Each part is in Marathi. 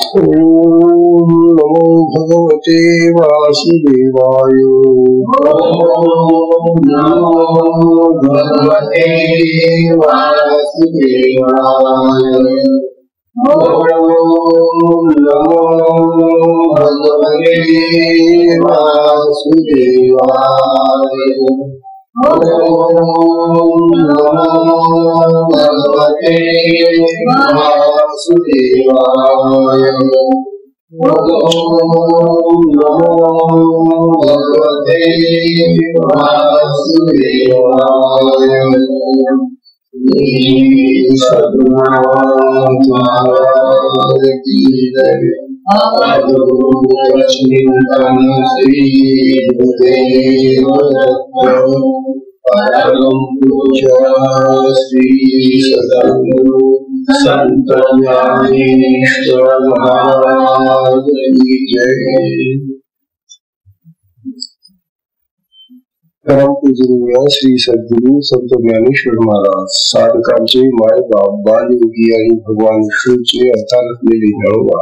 ओम नमो भगवते वासुदेवाय। ओम नमो भगवते वासुदेवाय। ओम नमो भगवते वासुदेवाय। ओम नमो भगवते वासुदेवाय। ओम नमो भगवते वासुदेवाय। सद्गुरुनाथ महाराज की जय। चिंतन श्री गुरुदेव दत्त परम पूज्य श्री सद्गुरु संत ज्ञानेश्वर महाराज की जय। परम पूजनीय श्री सद्गुरु संत ज्ञानेश्वर महाराज साधकांचे माय बाप बाल योगी आणि भगवान विष्णूचे अवतार असलेले ज्ञानोबा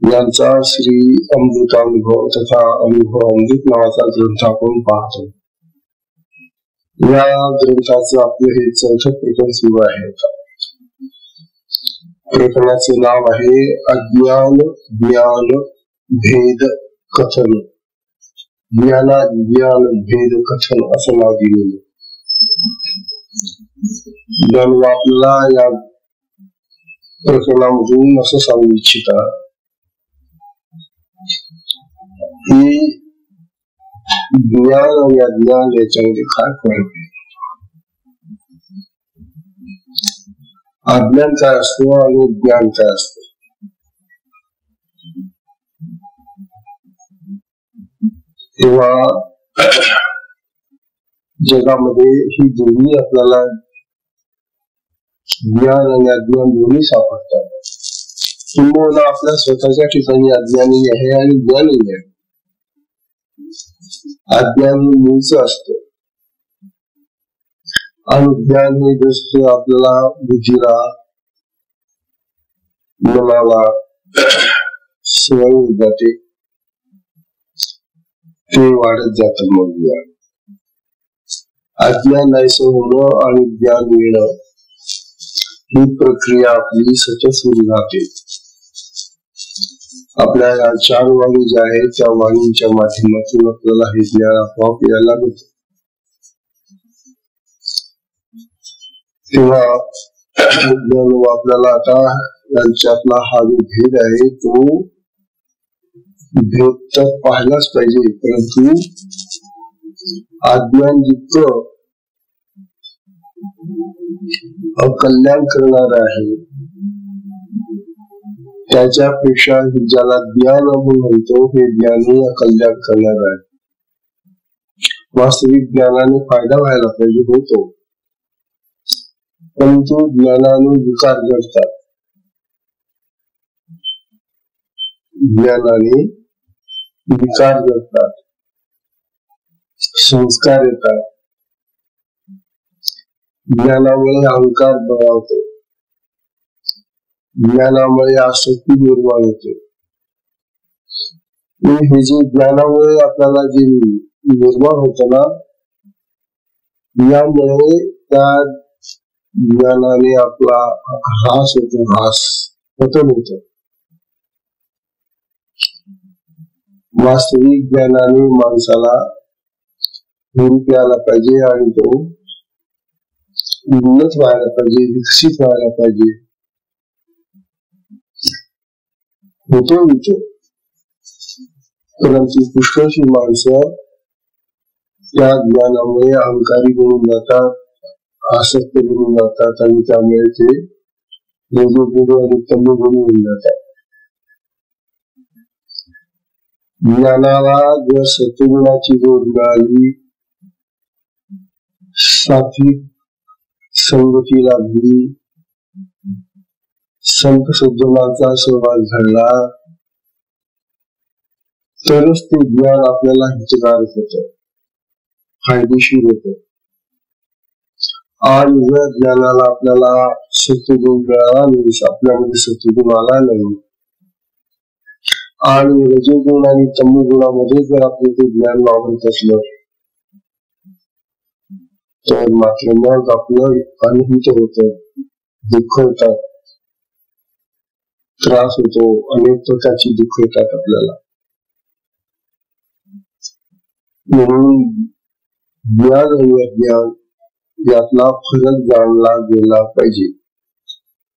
यांचा श्री अमृतानुभव तथा अनुभव अमृत नावाचा ग्रंथ आपण पाहतो। या ग्रंथाचं आपलं हे चौथं प्रकरण सुरू आहे। प्रकरणाचे नाव आहे अज्ञान ज्ञान भेद कथन। ज्ञान भेद कथन असं नाव दिलेलं। ज्ञानोबा आपल्याला या प्रकरणामधून असं सांगू इच्छिता की ज्ञान आणि अज्ञान याच्यामध्ये काय फरक आहे। अज्ञान काय असतो आणि ज्ञान काय असतं। तेव्हा जगामध्ये ही दोन्ही आपल्याला ज्ञान आणि अज्ञान दोन्ही सापडतात। किंबहुना आपल्या स्वतःच्या ठिकाणी अज्ञानी आहे आणि ज्ञानी आहे। अज्ञान हे मूळचं असतं आणि ज्ञान हे जसं आपल्याला बुद्धीला मनाला सवय होत जाते ते वाढत जात। मग ज्ञान अज्ञान नाहीसं होणं आणि ज्ञान मिळणं ही प्रक्रिया आपली सतत सुरू राहते। आपल्या या 4 वाणी ज्या आहेत त्या वाणींच्या माध्यमातून आपल्याला हे ज्ञान आपोआप यायला लागत। तेव्हा आपल्याला आता यांच्यातला हा जो भेद आहे तो भेद तर पाहायलाच पाहिजे, परंतु अज्ञान जितकं अकल्याण करणार आहे त्याच्यापेक्षा ज्याला ज्ञान आपण म्हणतो हे ज्ञानी अकल्याण करणार आहे। वास्तविक ज्ञानाने फायदा व्हायला पाहिजे होतो, परंतु ज्ञानाने विकार घडतात। ज्ञानाने विकार घडतात, संस्कार येतात। ज्ञानामुळे अहंकार बळावतो, ज्ञानामुळे आसक्ती निर्माण होते। हे जे ज्ञानामुळे आपल्याला जे निर्माण होत ना, यामुळे त्या ज्ञानाने आपला ह्रास होतो, पतन होत। वास्तविक ज्ञानाने माणसाला हुरूप यायला पाहिजे आणि तो उन्नत व्हायला पाहिजे, विकसित व्हायला पाहिजे। होतो परंतु पुष्कळशी माणसं त्या ज्ञानामुळे अहंकारी बनून जातात, आसक्त बनून जातात आणि त्यामुळे ते रजोगुणी आणि तमोगुणी होऊन जातात। ज्ञानाला जर सत्वगुणाची जोड मिळाली, सात्विक संगती लाभली, संत सज्जनांचा सहवास घडला, तरच ते ज्ञान आपल्याला हितकारक होतं, फायदेशीर होतं। आणि जर ज्ञानाला आपल्याला सत्वगुण मिळाला नाही, आपल्यामध्ये सत्वगुण आला नाही आणि रजोगुण आणि तमोगुणामध्ये जर आपलं ते ज्ञान वावरत असलं तर मात्र मग आपलं अनहित होत, दुःख होतात, त्रास होतो, अनेक प्रकारची दुःख येतात आपल्याला. म्हणून ज्ञान आणि अज्ञान यातला फरक जाणला गेला पाहिजे.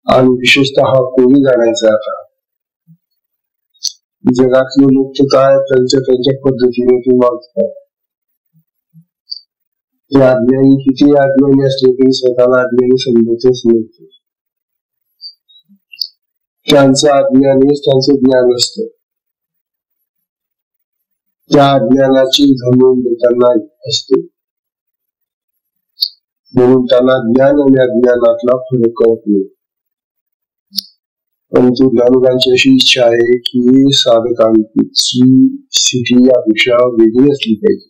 आणि विशेषतः कोणी जाणायचा आता जगातले लोक काय त्यांच्या पद्धतीने ते वागतात. ते अज्ञानी किती अज्ञानी असले तरी स्वतःला अज्ञानी समजतच नव्हते. त्यांचं अज्ञान हेच त्यांचं ज्ञान असतं. त्या अज्ञानाची घमंड त्यांना असते. म्हणून त्यांना ज्ञान आणि अज्ञानातला फरक कळत नाही. परंतु ज्ञानोबांची अशी इच्छा आहे की साधकांची स्थिती यापेक्षा वेगळी असली पाहिजे.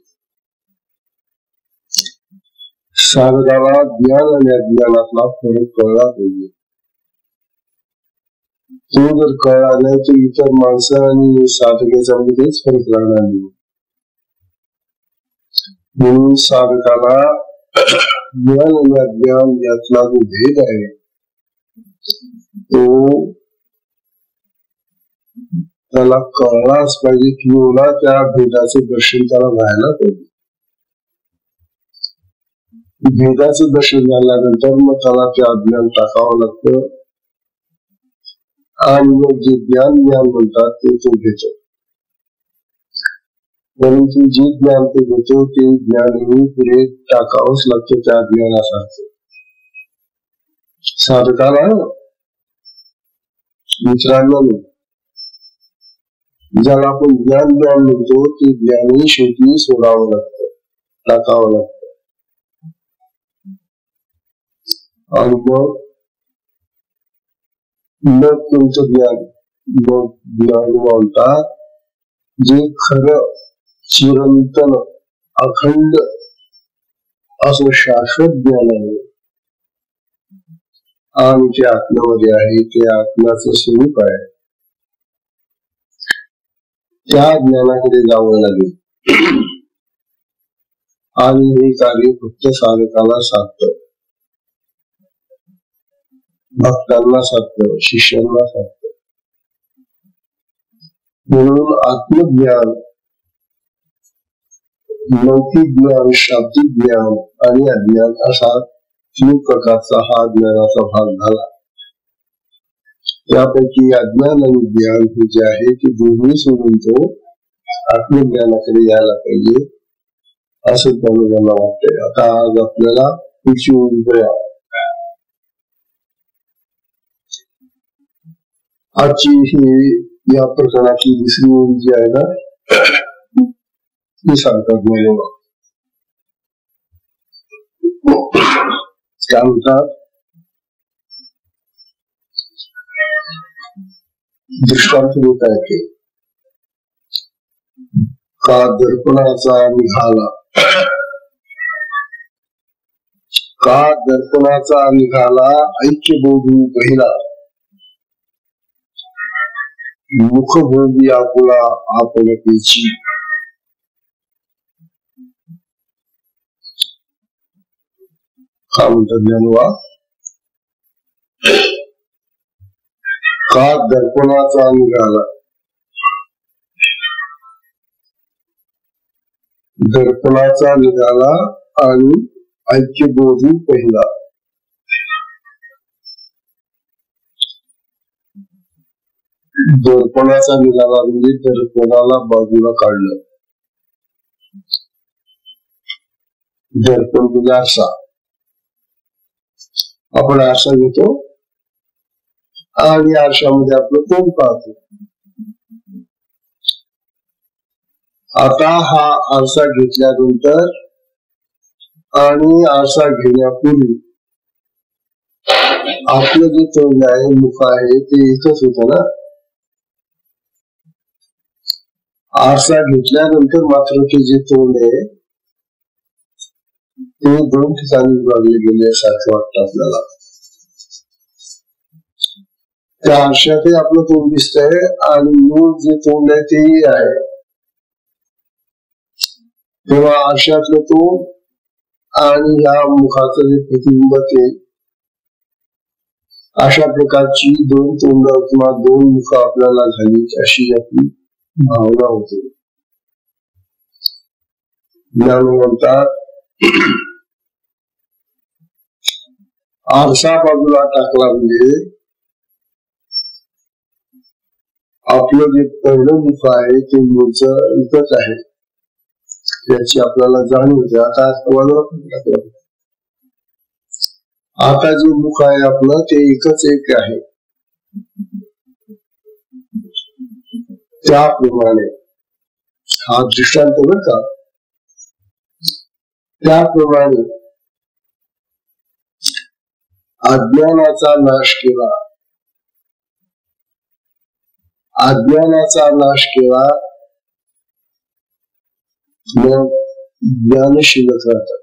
साधकाला ज्ञान आणि अज्ञानातला फरक कळला पाहिजे. तो जर कळला नाही तर इतर माणसं आणि साधकाच्या मध्येच फरक राहणार नाही. म्हणून साधकाला ज्ञान आणि अज्ञान यातला जो भेद आहे तो त्याला कळलाच पाहिजे किंवा त्या भेदाचं दर्शन त्याला व्हायला पाहिजे. भेदाचं दर्शन झाल्यानंतर मग त्याला ते अज्ञान टाकावं लागतं आणि मग जे ज्ञान म्हणतात ते तो घेतो. परंतु जे ज्ञान ते घेतो ते ज्ञानही पुढे टाकावंच लागतं त्या ज्ञानासारखं. साधकाला मित्रांना ज्याला आपण ज्ञान म्हणतो ते ज्ञानही शेवटी सोडावं लागतं, टाकावं लागतं. आणि मग तुमचं ज्ञान म्हणतात जे खरं चिरंतन अखंड असं शाश्वत ज्ञान आहे आणि ते आत्म्यामध्ये आहे, ते आत्म्याचं स्वरूप आहे. त्या ज्ञानाकडे जावं लागेल आणि हे कार्य फक्त साधकाला साधतं, भक्तांना साधतं, शिष्यांना साधतं. म्हणून आत्मज्ञान, लौकिक ज्ञान, शाब्दिक ज्ञान आणि अज्ञान असा 3 प्रकारचा हा ज्ञानाचा भाग झाला. त्यापैकी अज्ञान आणि ज्ञान हे जे आहे ते दोन्ही सोडून तो आत्मज्ञानाकडे यायला पाहिजे असं त्यांना वाटतंय. आता आज आपल्याला पुढची ओळी आजची ही या प्रकरणाची 2री ओळी जी आहे ना ती सांगतात मला काय म्हणतात. दृष्टांत देत आहे की का दर्पणाचा निघाला, का दर्पणाचा निघाला ऐक्यबोधू पहिला, मुखभोगी आकुला आपणतेची. काय म्हणतात ज्ञानोबा. का दर्पणाचा निघाला, दर्पणाचा निघाला आणि ऐक्यबोधू पहिला. दर्पणाचा निघाला म्हणजे दर्पणाला बाजूला काढलं. दर्पण म्हणजे आरसा. आपण आरसा घेतो आणि आरशामध्ये आपलं तोंड पाहतो. आता हा आरसा घेतल्यानंतर आणि आरसा घेण्यापूर्वी आपलं जे तोंड आहे, मुख आहे ते इथंच होतं ना. आरसा घेतल्यानंतर मात्र ते जे तोंड आहे ते दोन ठिकाणी विभागले गेले सारखं वाटतं आपल्याला. त्या आरशातही आपलं तोंड दिसतंय आणि मूळ जे तोंड आहे तेही आहे. तेव्हा आरशातलं तोंड आणि या मुखाचं जे प्रतिबिंब ते अशा प्रकारची दोन तोंड किंवा दोन मुख आपल्याला झाली अशी आपली भावना होते. ज्ञान म्हणतात आरसा बाजूला टाकला म्हणजे आपलं जे पहिलं मुख आहे ते मूळचं इथंच आहे याची आपल्याला जाणीव होते. आता जे मुख आहे आपलं ते एकच एक आहे. त्याप्रमाणे हा दृष्टांत बरं का, त्याप्रमाणे अज्ञानाचा नाश केला, अज्ञानाचा नाश केला मग ज्ञान शिल्लक राहतात.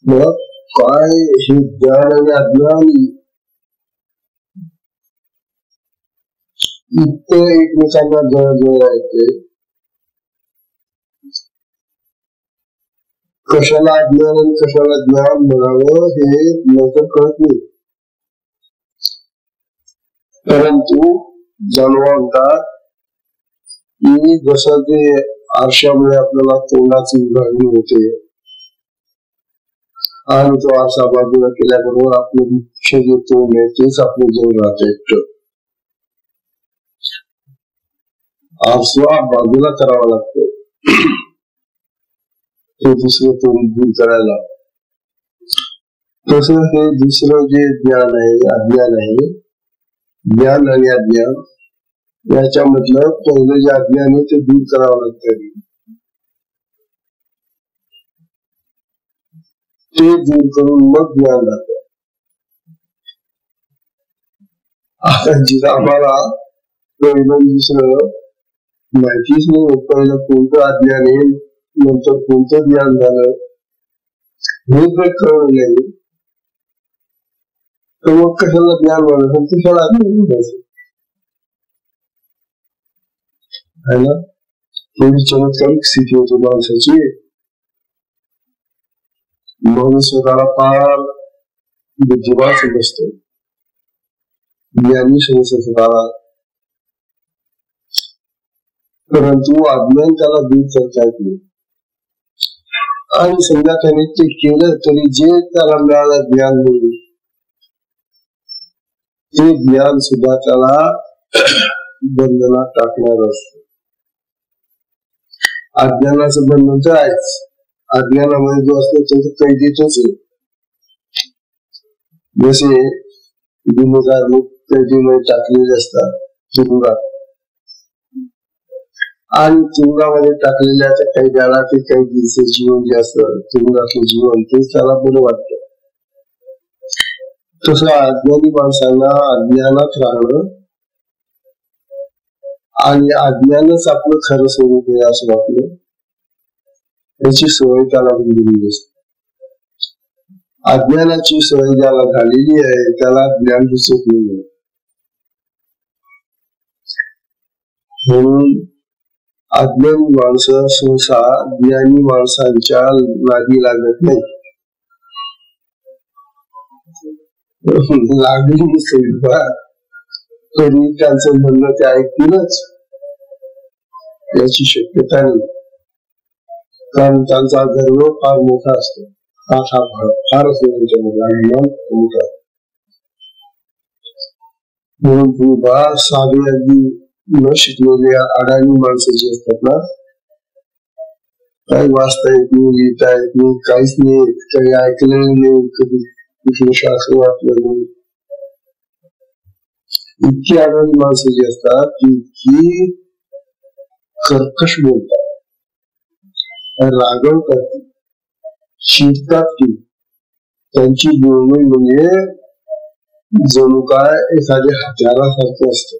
मग काय हे ज्ञान आणि अज्ञान इतकं एकमेकांना जवळ येते. कशाला अज्ञान आणि कशाला ज्ञान म्हणावं हे लवकर कळत नाही. परंतु जाणवतात की जसं ते आरशामुळे आपल्याला तोंडाची विभागणी होते आणि तो आरसा बाजूला केल्याबरोबर आपलं मुख्य जे तोंड आहे तेच आपलं जवळ राहतं एकटं. आरसा बाजूला करावा लागतो ते दुसरं तोंड दूर करायला. तसं हे दुसरं जे ज्ञान आहे अज्ञान आहे, ज्ञान आणि अज्ञान याच्यामधलं पहिलं जे अज्ञान आहे ते दूर करावं लागतं. ते दूर करून मग ज्ञान राहतं. आता जिथं आम्हाला पहिलं दुसरं माहितीच नाही, पहिलं कोणतं अज्ञान आहे नंतर कोणतं ज्ञान झालं हे जर कळलं नाही तर मग कशाला ज्ञान म्हणायचं, कशाला अज्ञान म्हणायचं है ना. थोडी चमत्कारिक स्थिती होती माणसाची. म्हणून स्वतःला फार बुद्धिमान समजतो, ज्ञानी समजतो स्वतःला. परंतु अज्ञान त्याला दूर करता येत नाही. आणि समजा त्याने ते केलं तरी जे त्याला मिळालं ज्ञान म्हणून ते ज्ञान सुद्धा त्याला बंधनात टाकणार असतं. अज्ञानाचं बंधन तर आहेच. अज्ञानामध्ये जो असतो तो कैदीतच आहे. जसे गुन्हेगार लोक कैदीमध्ये टाकलेले असतात तुरुंगात, आणि तुरुंगामध्ये टाकलेल्या त्या कैद्याला ते कैदीचं जीवन जे असतं तुरुंगातलं जीवन तेच त्याला बरं वाटतं. तसं अज्ञानी माणसांना अज्ञानात राहणं आणि अज्ञानच आपलं खरं स्वरूप आहे असं वाटलं याची सवय त्याला दिलेली असते. अज्ञानाची सवय ज्याला झालेली आहे त्याला ज्ञान दिसत नाही. म्हणून अज्ञानी माणसं सहसा ज्ञानी माणसांच्या नादी लागत नाही. लागली तरी त्यांचं म्हणणं ते ऐकतीलच याची शक्यता नाही. कारण त्यांचा गर्व फार मोठा असतो. फार असतो त्यांच्यामध्ये अभिमान मोठा. म्हणून तुम्ही साधे अगदी न शिकलेले अडाणी माणसं जी असतात ना, काही वाचता येत नाही, लिहिता येत नाही, काहीच नाही, काही ऐकलेलं नाही, कधी कुठलं शास्त्र वाचलं नाही, इतकी अडाणी माणसं जी असतात ती इतकी कर्कश बोलतात, रागवतात, शिकतात ती. त्यांची बोलणी म्हणजे जणू काय एखाद्या हत्यारासारखं असतं.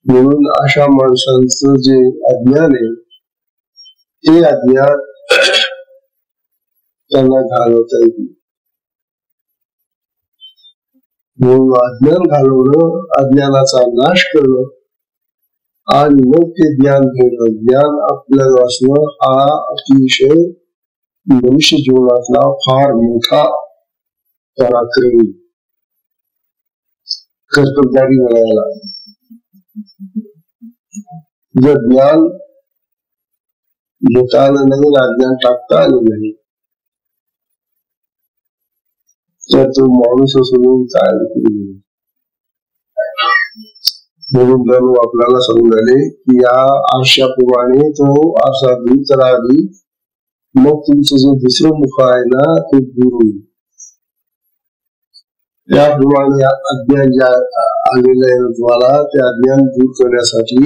म्हणून अशा माणसांचं जे अज्ञान आहे ते अज्ञान त्यांना घालवता येईल. म्हणून अज्ञान घालवणं, अज्ञानाचा नाश करणं आणि मग ते ज्ञान घेणं, ज्ञान आपल्याला असणं हा अतिशय मनुष्य जीवनातला फार मोठा पराक्रमी कर्तबगारी म्हणायला. जर ज्ञान घेता आलं नाही, अज्ञान टाकता आलं नाही, तर तो माणूस असून काय म्हणून जणू आपल्याला सांगून राहिले की या आरशाप्रमाणे तो आरसा दूर करा आधी, मग तुमचं जे दुसरं मुख आहे ना ते दूर होईल. त्याप्रमाणे अज्ञान जे आलेलं आहे तुम्हाला, ते अज्ञान दूर करण्यासाठी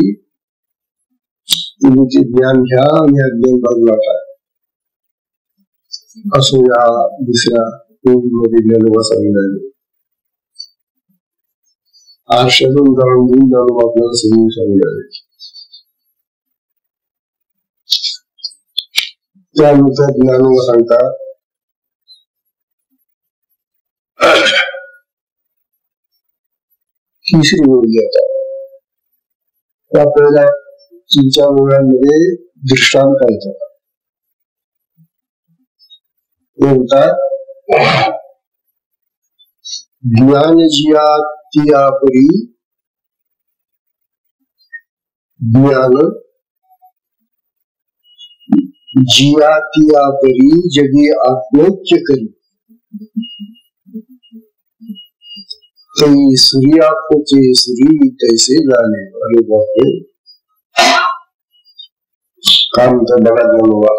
तुम्ही ते ज्ञान घ्या आणि अज्ञान बाजूला टाका. असं या दुसऱ्या मध्ये ज्ञानोबा सांगितलं. आरशाचं उदाहरण देऊन ज्ञानोबा आपल्याला समजून सांगितलं. त्यानुसार ज्ञानोबा सांगतात तिसरी ओळी आता आपल्याला 3-4 ओळ्यांमध्ये दृष्टांत येतात. म्हणतात ज्ञान जिया परी ज्ञान जिया तिया परी जगे आत्मोच्च करी कई सूर्या खोचे सूरी तैसे झाले. अरे बापरे, काय म्हणतात बघा ज्ञानोबा.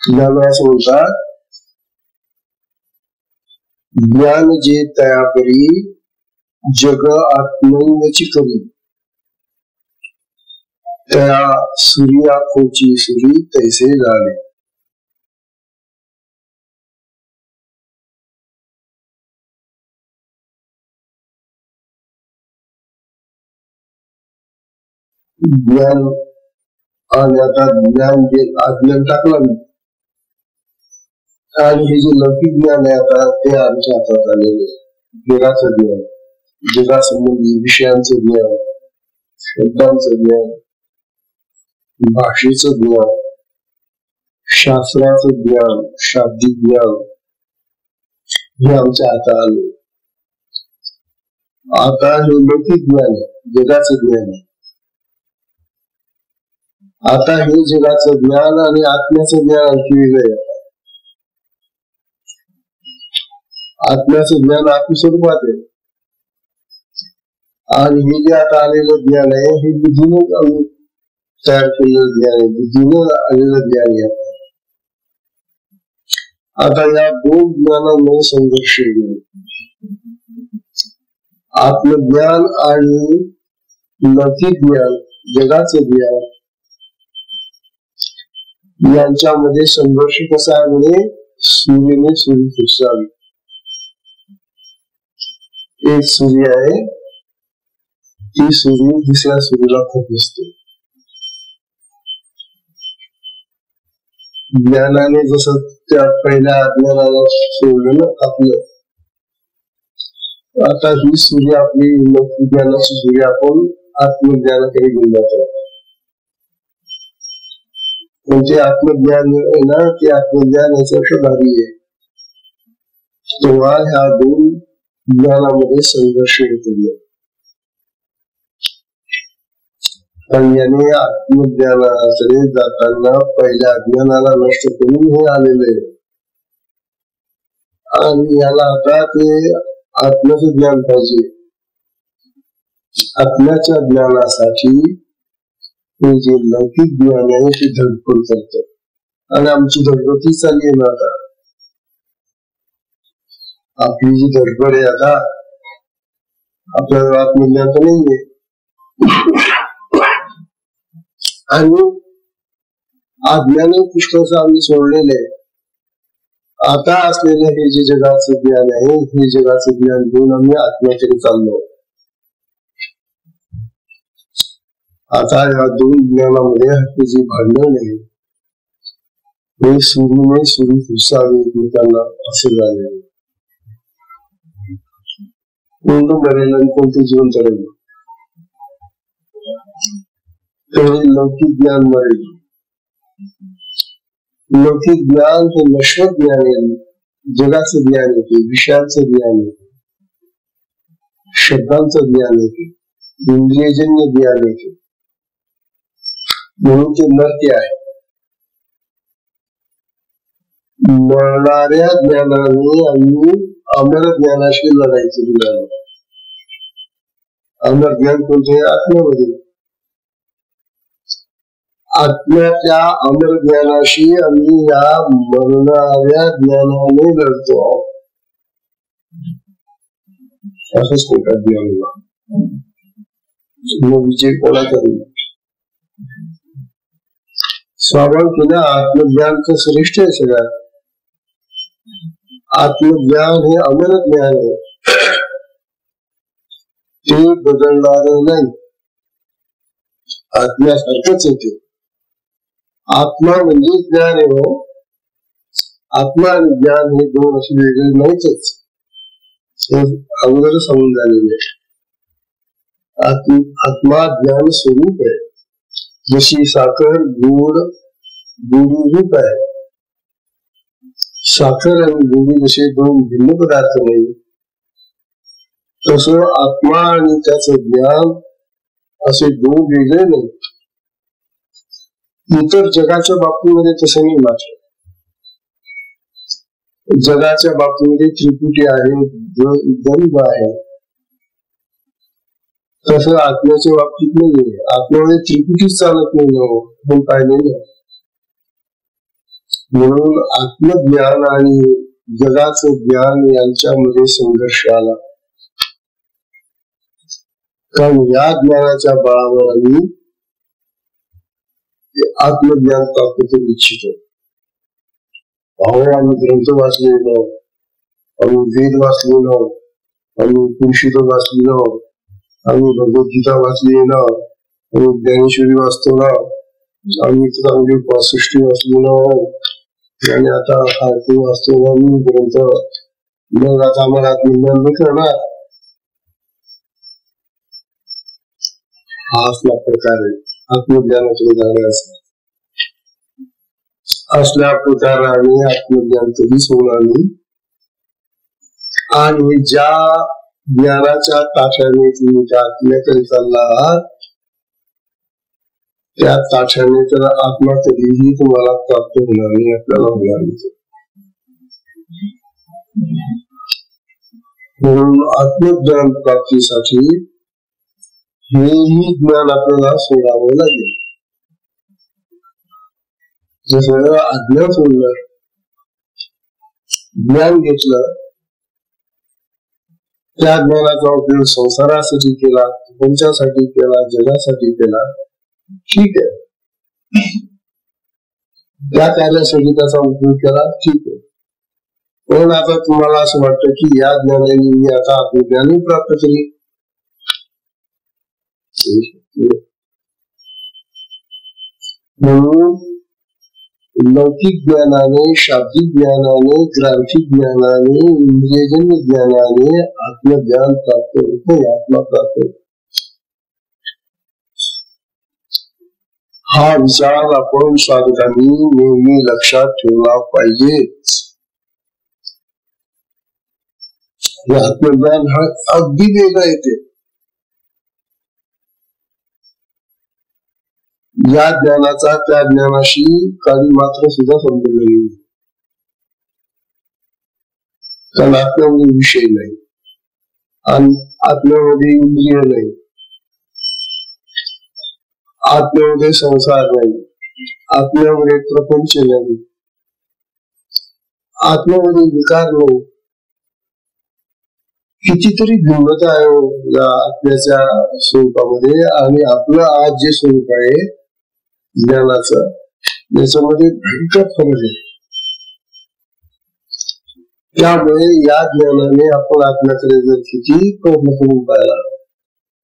ज्ञानोबा असं म्हणतात ज्ञान जे तयापरी जग आत्मंगची करी त्या सूर्या खोची सूरी तैसे झाले. ज्ञान आणि आता ज्ञान जे अज्ञान टाकलं आणि हे जे लौकिक ज्ञान आहे आता ते आमच्या हातात आलेले. जगाचं ज्ञान, जगासंबंधी विषयांचं ज्ञान, शब्दांचं ज्ञान, भाषेचं ज्ञान, शास्त्राचं ज्ञान, शाब्दिक ज्ञान हे आमच्या हातात आले. आता हे लौकिक ज्ञान आहे, जगाचं ज्ञान आहे. आता हे जगाचं ज्ञान आणि आत्म्याचं ज्ञान आणखी वेगळं आहे. आत्म्याचं ज्ञान आत्मस्वरूपात आहे आणि हे जे आता आलेलं ज्ञान आहे हे बुद्धीनं तयार केलेलं ज्ञान आहे, बुद्धीनं आलेलं ज्ञान आहे. आता या दोन ज्ञानामुळे संघर्ष आहे. आत्मज्ञान आणि लौकिक ज्ञान, जगाचं ज्ञान यांच्यामध्ये संघर्ष कसा आहे म्हणजे सूर्याने सूर्य खुपसावी. एक सूर्य आहे, ती सूर्य दुसऱ्या सूर्याला खुपसते. ज्ञानाने जसं त्या पहिल्या अज्ञानाला सोडलं आपलं, आता ही सूर्य आपली ज्ञानाची सूर्य आपण आत्मज्ञानाकडे घेऊन जातो. म्हणजे आत्मज्ञान आहे ना, ते आत्मज्ञान याच्यापेक्षा भारी आहे. तेव्हा ह्या दोन ज्ञानामध्ये संघर्ष येतो. आणि याने आत्मज्ञानाकडे जाताना पहिल्या अज्ञानाला नष्ट करून हे आलेले आहे. आणि याला आता ते आत्म्याचं ज्ञान पाहिजे. आत्म्याच्या ज्ञानासाठी हे जे लौकिक ज्ञान आहे ते धडपड करतात. आणि आमची धडपड चालली आहे ना आता. आपली जी धडपड आहे आता, आपल्याला आत्मज्ञान तर नाहीये आणि अज्ञान पुष्कळच आम्ही सोडलेले आहे. आता असलेलं हे जे जगाचं ज्ञान आहे, हे जगाचं ज्ञान घेऊन आम्ही आत्म्याकडे चाललो. आता या दोन ज्ञानामध्ये तुझी भांडण आहे, हे सुरूने सुरू फुसावे एकमेकांना असे झाले. कोणतं मरेल आणि कोणतं जीवन करेल, तर लौकिक ज्ञान मरेल. लौकिक ज्ञान हे नश्वर ज्ञान आहे, जगाचं ज्ञान येते, विषयांचं ज्ञान येते, शब्दांचं ज्ञान येते, इंद्रियजन्य ज्ञान येते, म्हणून ते नरते आहे. मरणाऱ्या ज्ञानाने आणि अमर ज्ञानाशी लढायचं ज्ञान. अमर ज्ञान कोणते? आत्म्यामध्ये. आत्म्याच्या अमर ज्ञानाशी आम्ही या मरणाऱ्या ज्ञानाने लढतो. असंच कोणत्या ज्ञानाला विजय कोणाचा होईल? स्वाभाविक आत्मज्ञानचं श्रेष्ठ आहे सगळ्यात. आत्मज्ञान हे अमर ज्ञान आहे, ते बदलणार नाही, आत्म्यासारखंच येते. आत्मा म्हणजे ज्ञान आहे. हो, आत्मा आणि ज्ञान हे दोन असे वेगळे नाहीच, अगोदर सांगून झालेले. आत्मा ज्ञान स्वरूप आहे. जशी साखर गोड गोडी रूप आहे, साखर आणि गोडी जसे दोन भिन्न पदार्थ नाही, तसं आत्मा आणि त्याचं ज्ञान असे दोन वेगळे नाही. इतर जगाच्या बाबतीमध्ये तसं नाही. मात्र जगाच्या बाबतीमध्ये त्रिपुटी आहे, द्वंद्व आहे, तसं आत्म्याच्या बाबतीत नाहीये. आत्म्यामध्ये त्रिपुटीच चालत नाही, आपण पाहिलेलं. म्हणून आत्मज्ञान आणि जगाचं ज्ञान यांच्यामध्ये संघर्ष आला. कारण या ज्ञानाच्या बळावर आम्ही आत्मज्ञान प्राप्त करू इच्छितो. अहो, आम्ही ग्रंथ वाचलेलो, आम्ही वेद वाचलेलो, आम्ही पुरुषित वाचलेलो, आम्ही भगवद्गीता वाचली ना, आम्ही ज्ञानेश्वरी वाचतो ना, आम्ही चांगली 65 वाचली ना, आणि आता आरती वाचतो ना मी ग्रंथ, मग आता आम्हाला आत्मज्ञान करणार. हा असला प्रकार आहे आत्मज्ञानाकडे जाण्याचा. असल्या प्रकाराने आत्मज्ञान कधीच होणार नाही. आणि ज्या ज्ञानाच्या ताठ्याने तुम्ही त्या आत्म्याकडे चालला आहात, त्या ताठ्याने तर आत्मा कधीही तुम्हाला प्राप्त होणार नाही, आपल्याला होणार नाही. म्हणून आत्मज्ञान प्राप्तीसाठी हेही ज्ञान आपल्याला सोडावं लागेल. जसं अज्ञान सोडलं, ज्ञान घेतलं, त्या ज्ञानाचा उपयोग संसारासाठी केला, तुमच्यासाठी केला, जगासाठी केला, ठीक आहे. त्या कार्यासाठी त्याचा उपयोग केला, ठीक आहे. पण आता तुम्हाला असं वाटतं की या ज्ञानाने मी आता आत्मज्ञान प्राप्त केली. म्हणून लौकिक ज्ञानाने, शाब्दिक ज्ञानाने, ग्रांथिक ज्ञानाने, इंद्रियजन्य ज्ञानाने आत्मज्ञान प्राप्त होते, आत्मा प्राप्त होते. हा विचार आपण साधकांनी नेहमी लक्षात ठेवला पाहिजे. आत्मज्ञान हा अगदी वेगळा येते. या ज्ञानाचा त्या ज्ञानाशी काही मात्र सुद्धा संबंध नाही. कारण आत्म्यामध्ये विषय नाही, आणि आत्म्यामध्ये इंद्रिय नाही, आत्म्यामध्ये संसार नाही, आत्म्यामध्ये प्रपंच नाही, आत्म्यामध्ये विकार नाही. कितीतरी भिन्नता आहे या आत्म्याच्या स्वरूपामध्ये, आणि आपलं आज जे स्वरूप आहे ज्ञानाचं, याच्यामध्ये भयंकर फरक आहे. त्यामुळे या ज्ञानाने आपण आत्म्याकडे जर किती प्रयत्न करून पाहिला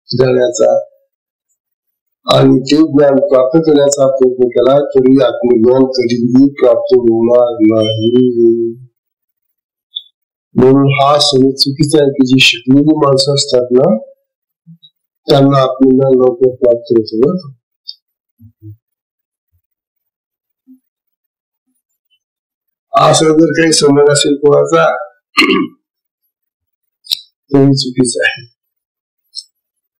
जाण्याचा, आणि ते ज्ञान प्राप्त करण्याचा प्रयत्न केला तरी आत्मज्ञान कधीही प्राप्त होणार नाही. म्हणून हा समज चुकीचा आहे की जी शिकलेली माणसं असतात ना त्यांना आत्मज्ञान लवकर प्राप्त होतं. असं जर काही समज असेल कोणाचा तरी चुकीचं आहे.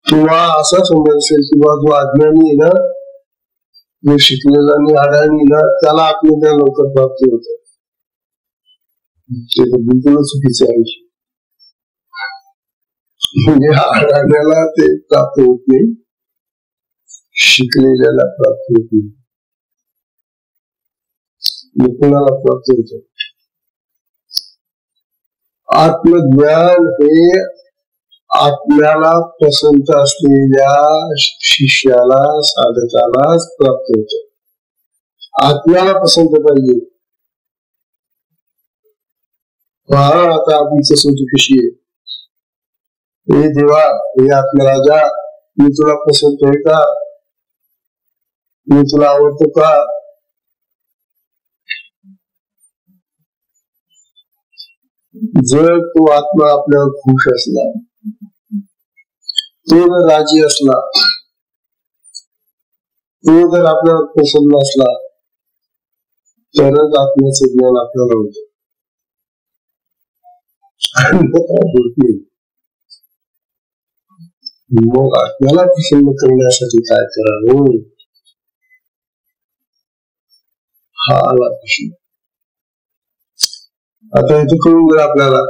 किंवा असा समज असेल की बा जो अज्ञानी आहे ना जो शिकलेला आणि अडाणी ना त्याला आत्मज्ञान लवकर प्राप्त होत ते तर बिलकुलच चुकीचं आहे. म्हणजे अडाण्याला ते प्राप्त होत नाही शिकलेल्याला प्राप्त होत नाही. कोणाला प्राप्त होत आत्मज्ञान हे आत्म्याला पसंत असलेल्या शिष्याला साधकालाच प्राप्त होत. आत्म्याला पसंत पाहिजे. आता आपली कसोटी कशी आहे. हे देवा हे आत्मराजा मी तुला पसंत आहे का मी तुला आवडतो का. जर तो आत्मा आपल्यावर खुश असला तो जर राजी असला तो जर आपल्यावर प्रसन्न असला तरच आत्म्याचं ज्ञान आपल्याला होतं. मग आत्म्याला प्रसन्न करण्यासाठी काय करावं हा आला प्रश्न. आता इथे कळून गेलं आपल्याला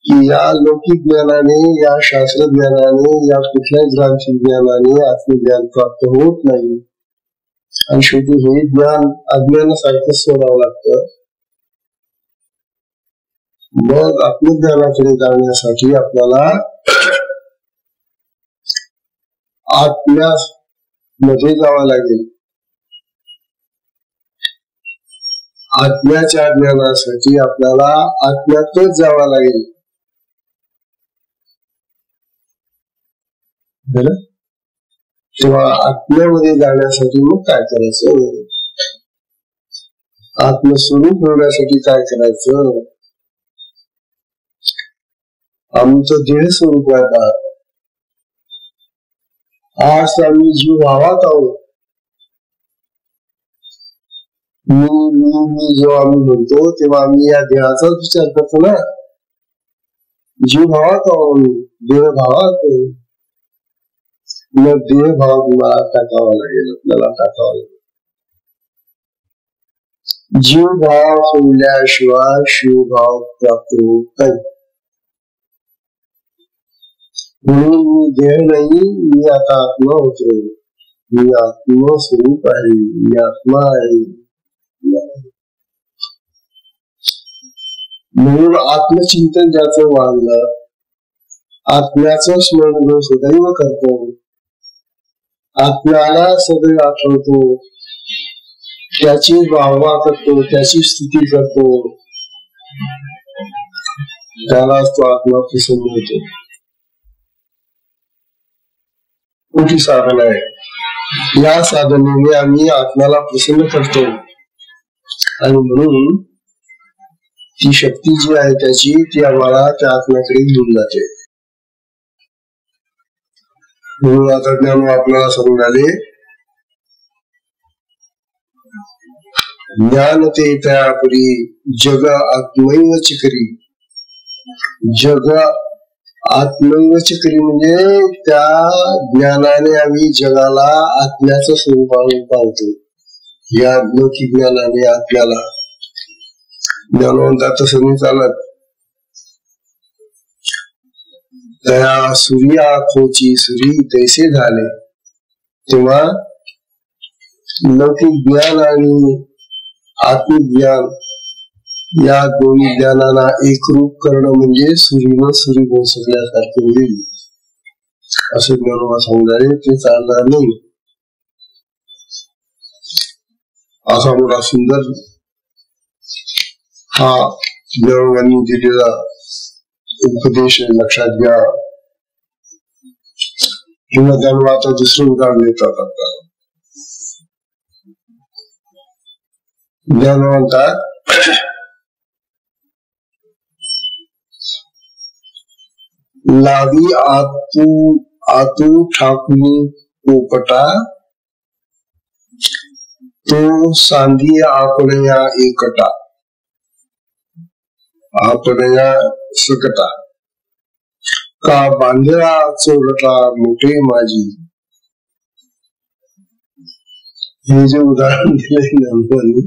की या लौकिक ज्ञानाने या शास्त्र ज्ञानाने या कुठल्याही ग्रंथी ज्ञानाने आत्मज्ञान प्राप्त होत नाही आणि शेवटी हे ज्ञान अज्ञानासारखं सोडावं लागतं. मग आत्मज्ञानाकडे जाण्यासाठी आपल्याला आत्म्यामध्ये जावं लागेल. आत्म्याच्या ज्ञानासाठी आपल्याला आत्म्यातच जावं लागेल. तेव्हा आत्म्यामध्ये जाण्यासाठी मग काय करायचं आत्मस्वरूप होण्यासाठी काय करायचं. आमचं देह स्वरूप आहे. आज आम्ही जीव भावात आहोत. मी जेव्हा आम्ही म्हणतो तेव्हा आम्ही या देहाचाच विचार करतो ना. जीव भावात आहोत देह भावात. मग देह भाव मला टाकावा लागेल आपल्याला टाकावा लागेल. जीव भाव सोडल्याशिवाय शिवभाव प्राप्त होत नाही. म्हणून मी देह नाही मी आता आत्मा होतो. मी आत्मस्वरूप आहे. मी आत्मा आहे. म्हणून आत्मचिंतन ज्याचं वाढलं आत्म्याचं स्मरण सदैव करतो. आत्म्याला सदैव आठवतो. त्याची वाहवा करतो. त्याची स्तुती करतो. त्यालाच तो आत्मा प्रसन्न होतो. मोठी साधन आहे. या साधनेने आम्ही आत्म्याला प्रसन्न करतो आणि म्हणून ती शक्ती जी आहे त्याची ती आम्हाला त्या आत्म्याकडे घेऊन जाते. म्हणून आता ज्ञान आपल्याला समजाले ज्ञान ते त्यापरी जग आत्मैवच करी. जग आत्मैवच करी म्हणजे त्या ज्ञानाने आम्ही जगाला आत्म्याचं स्वरूप आणून पावतो. या लौकिक ज्ञानाने आत्म्याला ज्ञानवंता तसं नाही चालत. त्या सूर्या आखोची सुरी तैसे झाले. तेव्हा लौकिक ज्ञान आणि आत्मज्ञान या दोन्ही ज्ञानाला एकरूप करणं म्हणजे सूर्यनं सूर्य पोहोचल्यासारखे होईल असं ज्ञानोबा समजावे. ते चालणार नाही. असा मोठा सुंदर हा ज्ञानोबांनी दिलेला उपदेश लक्षात घ्या. किंवा त्यामुळे आता दुसरं उदाहरण देतात आपल्याला. ज्ञान म्हणतात लावी आतू ठाकुनी पोपटा तो सांधी आपणया एकटा आपणया सकटा का बांधला चोरटा मोठे माझी. हे जे उदाहरण दिलंय ज्ञानोबांनी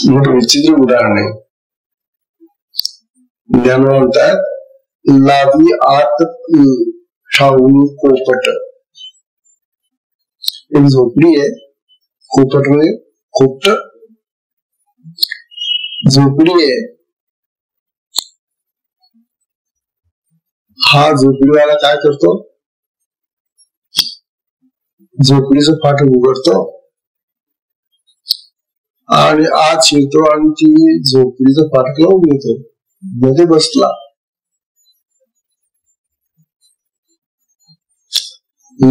मोठं विचित्र उदाहरण आहे. ज्ञानोबा म्हणतात लावी आत ठाऊन पोपट. एक झोपडी आहे, पोपट म्हणजे खोपट, झोपडी आहे. हा झोपडीवाला काय करतो, झोपडीचं फाटक उघडतो आणि आत शिरतो आणि ती झोपडीचं फाटक लावून घेतो, मध्ये बसला.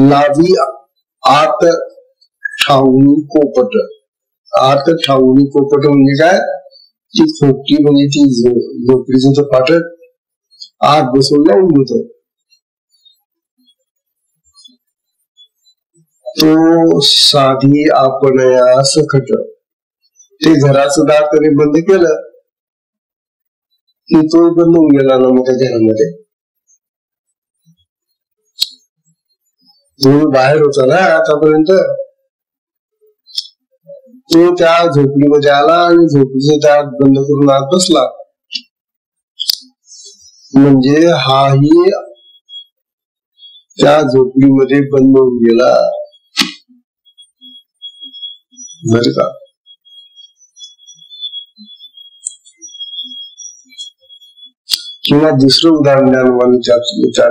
लावी आत ठाऊनी पोपट. आत ठाऊनी पोपट म्हणजे काय, ती खोपटी म्हणजे ती झोपडीचं फाटक आत बसून लावून घेतो. तो साधी आपणया सकट. ते घराचं दार त्याने बंद केलं की तो बंद होऊन गेला ना मग त्या घरामध्ये. जो बाहेर होता ना आतापर्यंत, तो त्या झोपडीमध्ये आला आणि झोपडीचं दार बंद करून आत बसला. म्हणजे हाही त्या झोपडीमध्ये बंद होऊन गेला बर का. किंवा दुसरं उदाहरण ज्ञानोबांनी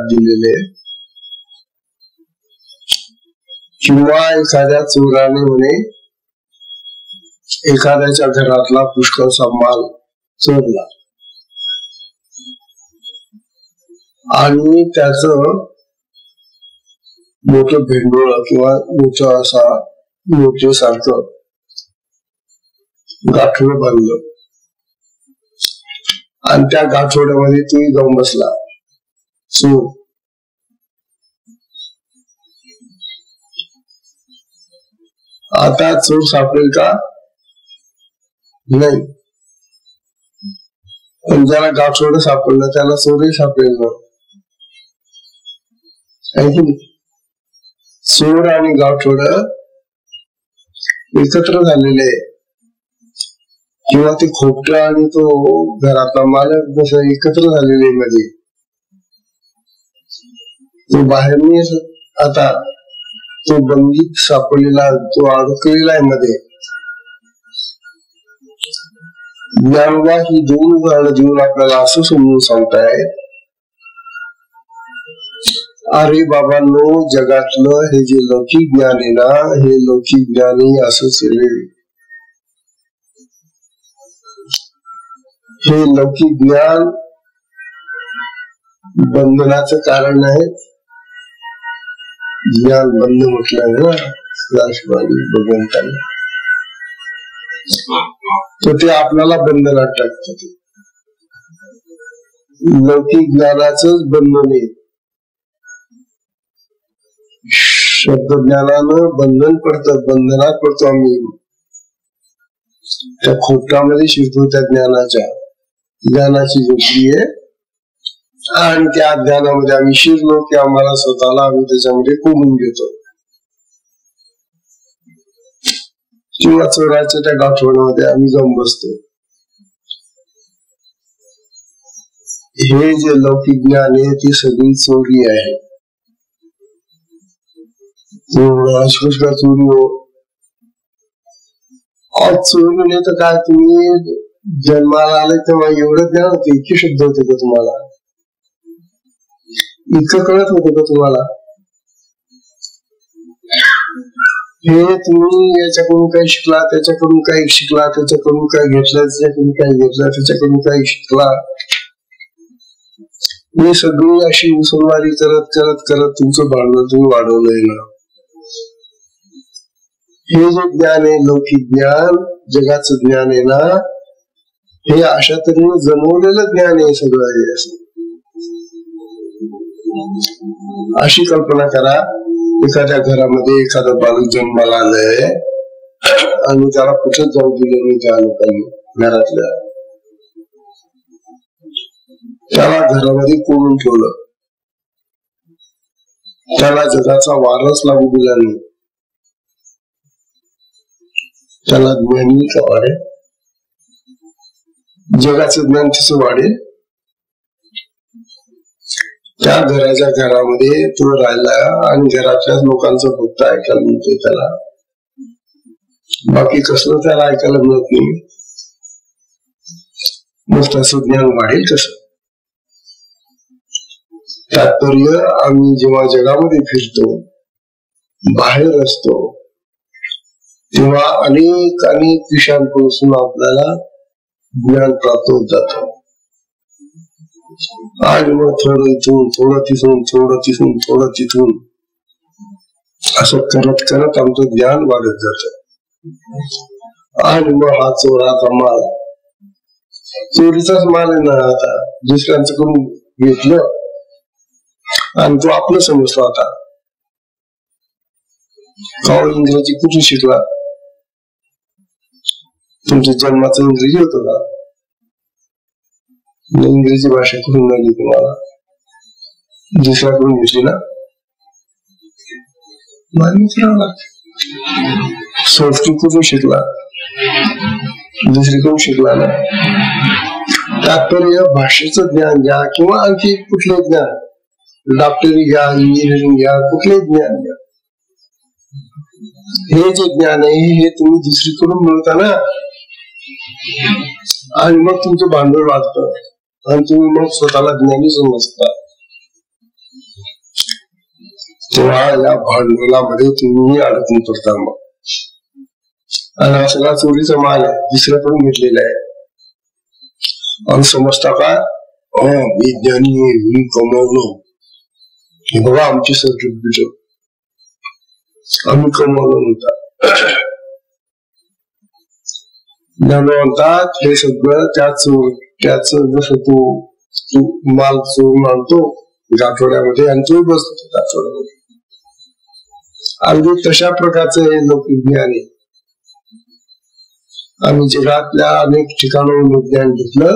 दिलेले, किंवा एखाद्या चोराने म्हणे एखाद्याच्या घरातला पुष्कळसा माल चोरला आणि त्याच मोठं भेंडोळ किंवा मोठं असा मोठेसारखं गाठोडं बांधलं आणि त्या गाठोड्यामध्ये तोही जाऊन बसला चोर. आता चोर सापडेल का, नाही. पण ज्याला गाठोडं सापडलं त्याला चोरही सापडेल ना. चोर आणि गाठोडं एकत्र झालेले, किंवा ते खोपट आणि तो घरातला मालक जसं एकत्र झालेले मध्ये. तो बाहेर नाही, आता तो बंदीत सापडलेला, तो अडकलेला आहे मध्ये. ज्ञानोबा ही दोन उदाहरणं देऊन आपल्याला असं समजून सांगतायत, अरे बाबांनो, जगातलं हे जे लौकिक ज्ञान आहे ना, हे लौकिक ज्ञानही असंच आहे. हे लौकिक ज्ञान बंधनाचं कारण आहे. ज्ञान बंध म्हटलं आहे ना राष्ट्रवादी भगवंतांनी, तर ते आपल्याला बंधनात टाकतात. लौकिक ज्ञानाचंच बंधन आहे. शब्द ज्ञानानं बंधन पडतं, बंधनात पडतो आम्ही. त्या खोपटामध्ये शिरतो त्या ज्ञानाची झोपडी आहे आणि त्या ज्ञानामध्ये आम्ही शिरलो की आम्हाला स्वतःला आम्ही त्याच्यामध्ये कोंबून घेतो. किंवा चोराच्या त्या गाठोड्यामध्ये आम्ही जाऊन बसतो. हे जे लौकिक ज्ञान आहे ती सगळी चोरी आहे. चोरी हो, चोरी म्हणजे तर काय, तुम्ही जन्माला आले तेव्हा एवढं ज्ञान होते, इतकी शुद्ध होते का तुम्हाला, इतकं कळत होतं का तुम्हाला. हे तुम्ही याच्याकडून काही शिकला, त्याच्याकडून काही शिकला, त्याच्याकडून काय घेतलं, त्याच्याकडून काय घेतलं, त्याच्याकडून काही शिकला, ही सगळी अशी मुसलमानी करत करत करत तुमचं भांडवल तुम्ही वाढवलंय ना. हे जे ज्ञान आहे, लौकिक ज्ञान, जगाचं ज्ञान आहे ना, हे अशा तऱ्हेने जमवलेलं ज्ञान आहे सगळं. हे असं अशी कल्पना करा, एखाद्या घरामध्ये एखादं बालक जन्माला आलंय आणि त्याला कुठेच जाऊ दिलं नाही त्या लोकांनी घरातल्या. त्याला घरामध्ये कोंडून ठेवलं, त्याला जगाचा वारस लागू दिला नाही. त्याला ज्ञानी का वाढेल? जगाचं ज्ञान तिचं वाढेल. त्या घराच्या घरामध्ये तो राहिला आणि घरातल्या लोकांचं फक्त ऐकायला मिळतंय त्याला, बाकी कसलं त्याला ऐकायला मिळत नाही. मग त्याचं ज्ञान वाढेल कसं? तात्पर्य, आम्ही जेव्हा जगामध्ये फिरतो, बाहेर असतो, तेव्हा अनेक अनेक विषयांपासून आपल्याला ज्ञान प्राप्त होत जातं. आणि मग थोडं इथून, थोडं तिथून, थोडं तिथून, थोडं तिथून, असं करत करत आमचं ज्ञान वाढत जात. आणि मग हा चोराचा माल, चोरीचाच माल आहे ना. आता दुसऱ्यांचं करून घेतलं आणि तो आपलं समजतो. आता इंग्रजी कुठून शिकला? तुमच्या जन्माचं इंग्रजी होतं का? इंग्रजी भाषा कुठून मिळाली तुम्हाला? दुसऱ्याकडून घेतली ना. संस्कृत कुठून शिकला? दुसरीकडून शिकला ना. तात्पर्य, भाषेचं ज्ञान घ्या किंवा आणखी कुठले ज्ञान, डॉक्टरी घ्या, इंजिनिअरिंग घ्या, कुठले ज्ञान घ्या, हे जे ज्ञान आहे हे तुम्ही दुसरीकडून मिळता ना. आणि मग तुमचं भांडवल वाढतं आणि तुम्ही मग स्वतःला ज्ञानी समजता. तेव्हा या भांडवलामध्ये तुम्ही अडकून पडता. मग आणि हा सगळा चोरीचा माल आहे, दुसऱ्याकडून घेतलेला आहे. आणि समजता का, मी ज्ञानी आहे, मी कमवलो, हे बघा आमची सर्टिफिकेट, आम्ही कमवलं म्हणतात. म्हणतात हे सगळं त्याच जसं तू माल चोरून आणतो गाठोड्यामध्ये आणि तो बसतो गाठोड्यामध्ये, अगदी तशा प्रकारचं हे लौकिक ज्ञान आहे. आम्ही जगातल्या अनेक ठिकाणाहून ज्ञान घेतलं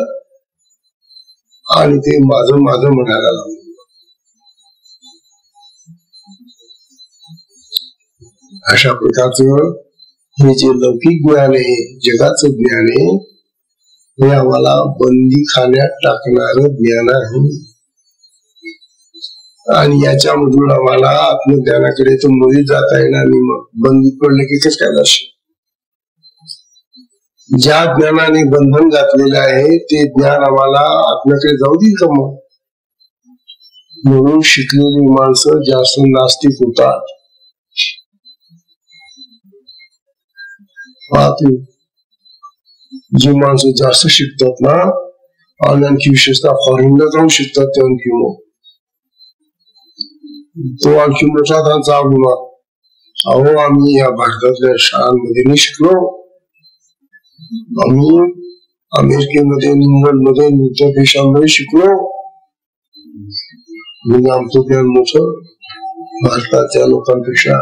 आणि ते माझं माझं म्हणायला लागलं. अशा प्रकारचं हे जे लौकिक ज्ञान आहे, जगाचं ज्ञान आहे, हे आम्हाला बंदी खाण्यात टाकणार ज्ञान आहे. आणि याच्यामधून आम्हाला आत्मज्ञानाकडे तर मुळीच जाता येणार नाही. मग बंदी पडले की कसं काय जाशील? ज्या ज्ञानाने बंधन घातलेलं आहे ते ज्ञान आम्हाला आत्म्याकडे जाऊ देईल का? मग म्हणून शिकलेली माणसं जास्त नास्तिक होतात. जी माणसं जास्त शिकतात ना, आणि आणखी विशेषतः फॉरेनला जाऊन शिकतात, ते आणखी मग तो आणखी मोठा त्यांचा अभिमान. अहो, आम्ही या भारतातल्या शाळांमध्ये नाही शिकलो, आम्ही अमेरिकेमध्ये, इंग्लंडमध्ये, मोठ्या देशांमध्ये शिकलो, म्हणजे आमचं ज्ञान मोठं भारताच्या लोकांपेक्षा.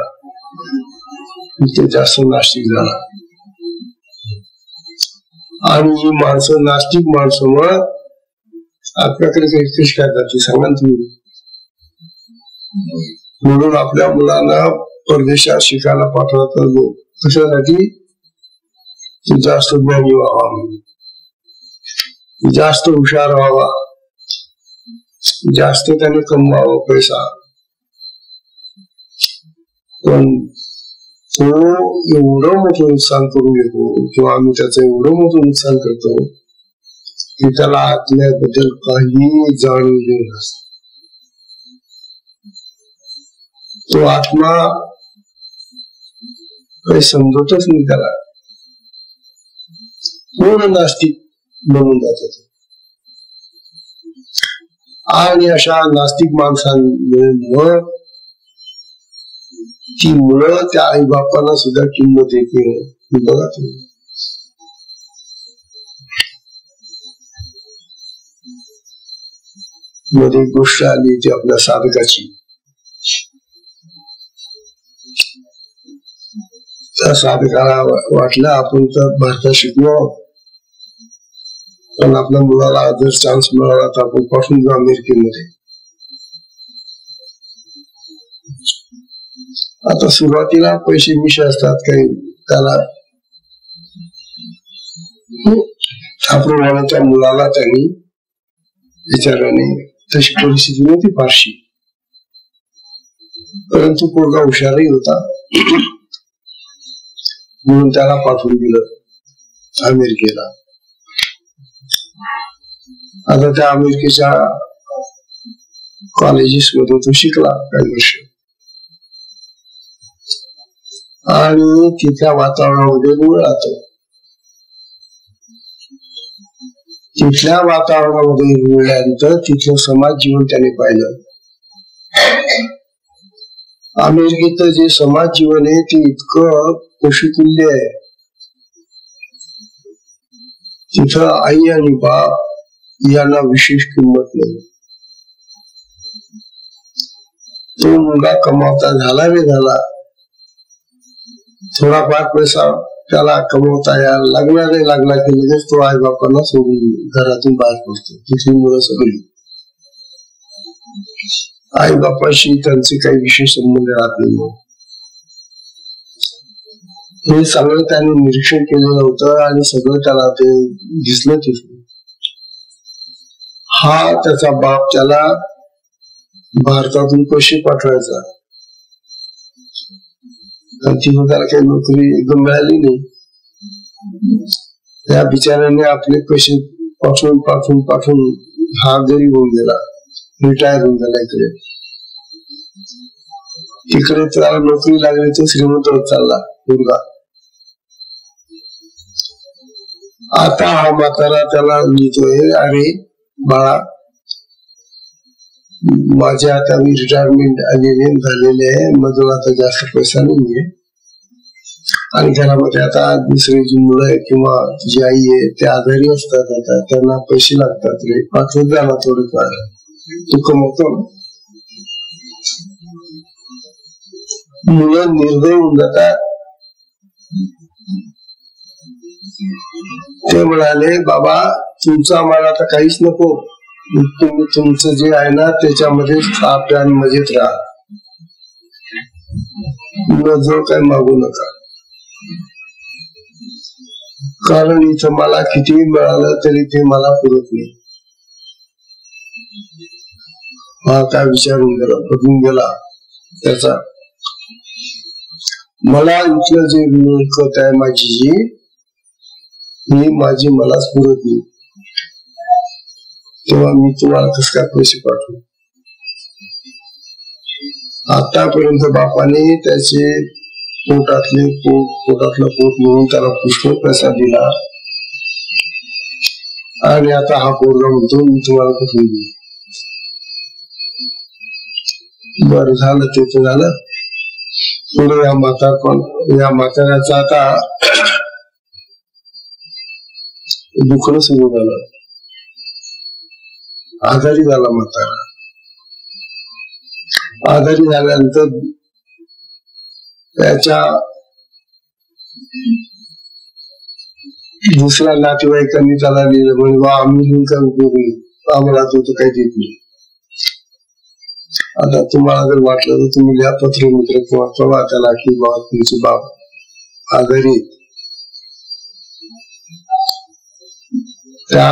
ते जास्त नास्तिक झाला. आणि ही माणसं, नास्तिक माणसं, मग आपल्याकडे कशी काय जाते सांगा तुम्ही. म्हणून आपल्या मुलांना परदेशात शिकायला पाठवतात लोक. कशासाठी? जास्त ज्ञानी व्हावा, जास्त हुशार व्हावा, जास्त त्याने कमवावा पैसा. पण तो एवढं मोठं नुकसान करून घेतो किंवा आम्ही त्याचं एवढं मोठं नुकसान करतो की त्याला आत्म्याबद्दल काही जाणीव नसते. तो आत्मा काही समजतच नाही त्याला, पूर्ण नास्तिक बनून जातो. आणि अशा नास्तिक माणसांमुळे ती मुलं त्या आई बापांना सुद्धा किंमत देत नाही. बघा तुम्ही, मध्ये एक गोष्ट आली ती आपल्या साधकाची. त्या साधकाला वाटलं आपण तर भारतात शिकलो, पण आपल्या मुलाला जर चान्स मिळाला तर आपण पाठवून जाऊ अमेरिकेमध्ये. आता सुरुवातीला पैसे मिशे असतात काही, त्याला त्याप्रमाणे त्या मुलाला त्यांनी विचाराने तशी परिस्थिती नव्हती फारशी, परंतु पोरगा हुशारही होता म्हणून त्याला पाठवून दिलं अमेरिकेला. आता त्या अमेरिकेच्या कॉलेजेस मध्ये तो शिकला काही वर्ष आणि तिथल्या वातावरणामध्ये रुळला तो. तिथल्या वातावरणामध्ये रुळल्यानंतर तिथलं समाज जीवन त्याने पाहिलं. अमेरिकेचं जे समाज जीवन आहे ते इतकं पशुतुल्य आहे. तिथं आई आणि बाप यांना विशेष किंमत नाही. तो मुलगा कमावता झाला रे झाला, थोडाफार पैसा त्याला कमवता यायला लागला नाही लागला की लगेच तो आई बापांना सोडून घरातून बाहेर पडतो. तिथली मुलं सगळी आई बापाशी त्यांचे काही विशेष संबंध राहत नाही. हे सगळं त्याने निरीक्षण केलेलं होतं आणि सगळं त्याला ते दिसलं तिथं. हा त्याचा बाप त्याला भारतातून पैसे पाठवायचा, तिथं त्याला काही नोकरी एकदम मिळाली नाही. त्या बिचाऱ्याने आपले पैसे पाठवून पाठवून पाठवून हा गरीब होऊन गेला, रिटायर होऊन गेला. तिकडे त्याला नोकरी लागली तर श्रीमंत होत चालला मुलगा. आता हा म्हातारा त्याला लिहितोय, अरे बाळा माझे आता मी रिटायरमेंट झालेले आहे, माझं आता जास्त पैसा नाहीये आणि घरामध्ये आता दुसरी जी मुलं आहे किंवा तुझी आई आहे ते आजारी असतात, आता त्यांना पैसे लागतात रे, पाठवत जा ना थोडेफार, तू कमवतो ना. मुलं निर्दय होऊन जातात. ते म्हणाले बाबा तुमचं आम्हाला आता काहीच नको, तुम्ही तुमचं जे आहे ना त्याच्यामध्ये आपल्या मजेत राहा, जो काही मागू नका, कारण इथं मला कितीही मिळालं तरी ते मला पुरत नाही. हा काय विचारून गेला, बघून गेला त्याचा. मला इथलं जे मिळकत आहे माझी जी, ही माझी मलाच पुरत नाही, तेव्हा मी तुम्हाला कसं काय पैसे पाठवू. आतापर्यंत बापाने त्याचे पोटातलं पोट म्हणून त्याला पुष्कळ पैसा दिला आणि आता हा पोरगा म्हणतो मी तुम्हाला कुठून देऊ. बरं झालं ते तर झालं. पुढे या म्हाताऱ्याचं आता दुखणं सुरू झालं, आजारी झाला म्हातारा. आजारी झाल्यानंतर त्याच्या दुसऱ्या नातेवाईकांनी त्याला लिहिलं, म्हणजे आम्ही लिहून काय उपयोग नाही, आम्हाला तो काही देत नाही. आता तुम्हाला जर वाटलं तर तुम्ही लिहा पत्र मित्र किंवा कळवा त्याला की बाबा तुमचे बाप आजारी. त्या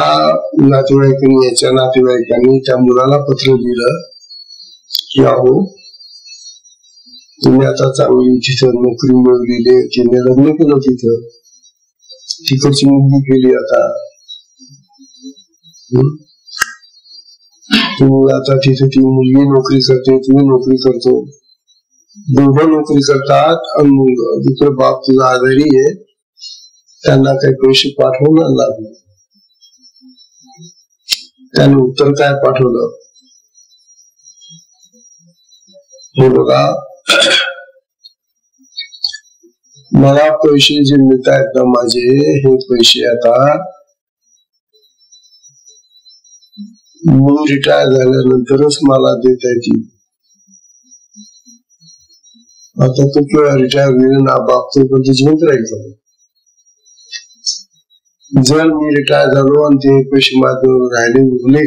नातेवाईकांनी याच्या नातेवाईकांनी त्या मुलाला पत्र दिलं की अहो तुम्ही आता चांगली तिथं नोकरी मिळवलेली, तिने लग्न केलं तिथं, तिकडची मुलगी केली, आता तुम्ही आता तिथे ती मुलगी नोकरी करते, तुम्ही नोकरी करतो, दोघं नोकरी करतात आणि दुसरं बाप तुझा आजारी आहे, त्यांना काही पैसे पाठवणार लागले. त्याने उत्तर काय पाठवलं, हे बघा, मला पैसे जे मिळत आहेत ना माझे, हे पैसे आता मी रिटायर झाल्यानंतरच मला देता येतील. आता तो केव्हा रिटायर होईल ना बाप, तो पण जिवंत राहायचं. जर मी रिटायर झालो आणि ते पैसे माझे राहिले उरले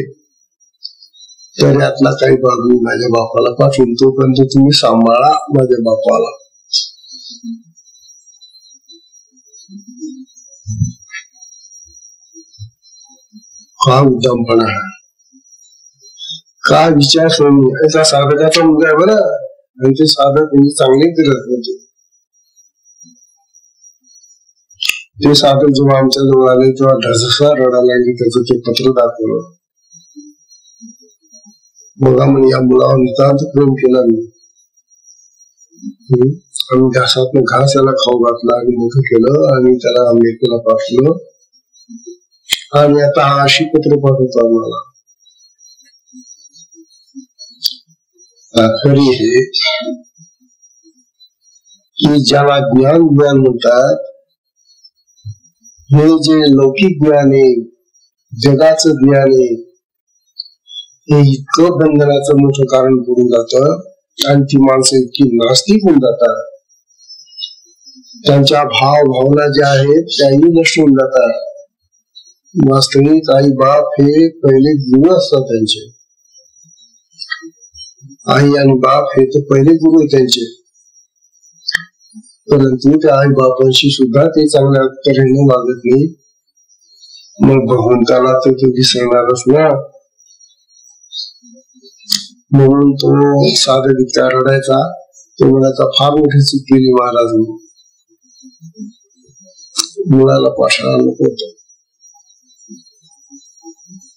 तर यातला काही भाग मी माझ्या बापाला पाठवून, तोपर्यंत तुम्ही सांभाळा माझ्या बापाला. हा उद्दामपणा आहे. काय विचारसरणी याचा साधकाचा मुलगा आहे बरं, आणि ते साधक म्हणजे चांगले करत होते. ते साधक जेव्हा आमच्या जवळ आले तेव्हा ढससा रडायला लागले. त्याचं ते पत्र दाखवलं. बघा म्हणे, या मुलावर नितांत प्रेम केला मी. आम्ही घासात घास याला खाऊ घातला आणि मोठं केलं आणि त्याला अमेरिकेला पाठवलं, आणि आता अशी पत्र पाठवतो आम्हाला. खरी हे की ज्याला ज्ञान ज्ञान म्हणतात, हे जे लौकिक ज्ञान आहे, जगाचं ज्ञान आहे, हे इतकं बंधनाचं मोठं कारण पडून जातं. आणि ती माणसं इतकी नास्तिक होऊन जातात, त्यांच्या भाव भावना ज्या आहेत त्याही नष्ट होऊन जातात. वास्तविक आई बाप हे पहिले गुरु असतात त्यांचे. आई आणि बाप हे तर पहिले गुरु आहेत त्यांचे, परंतु त्या आई बापांशी सुद्धा ते चांगल्या तऱ्हेने वागत नाही. मग भगवंताला तर तो दिसणारच ना. म्हणून तो साधक इतका रडायचा. तो म्हणायचा, फार मोठी चूक केली महाराज, मुलाला पाठवायला नको होतं.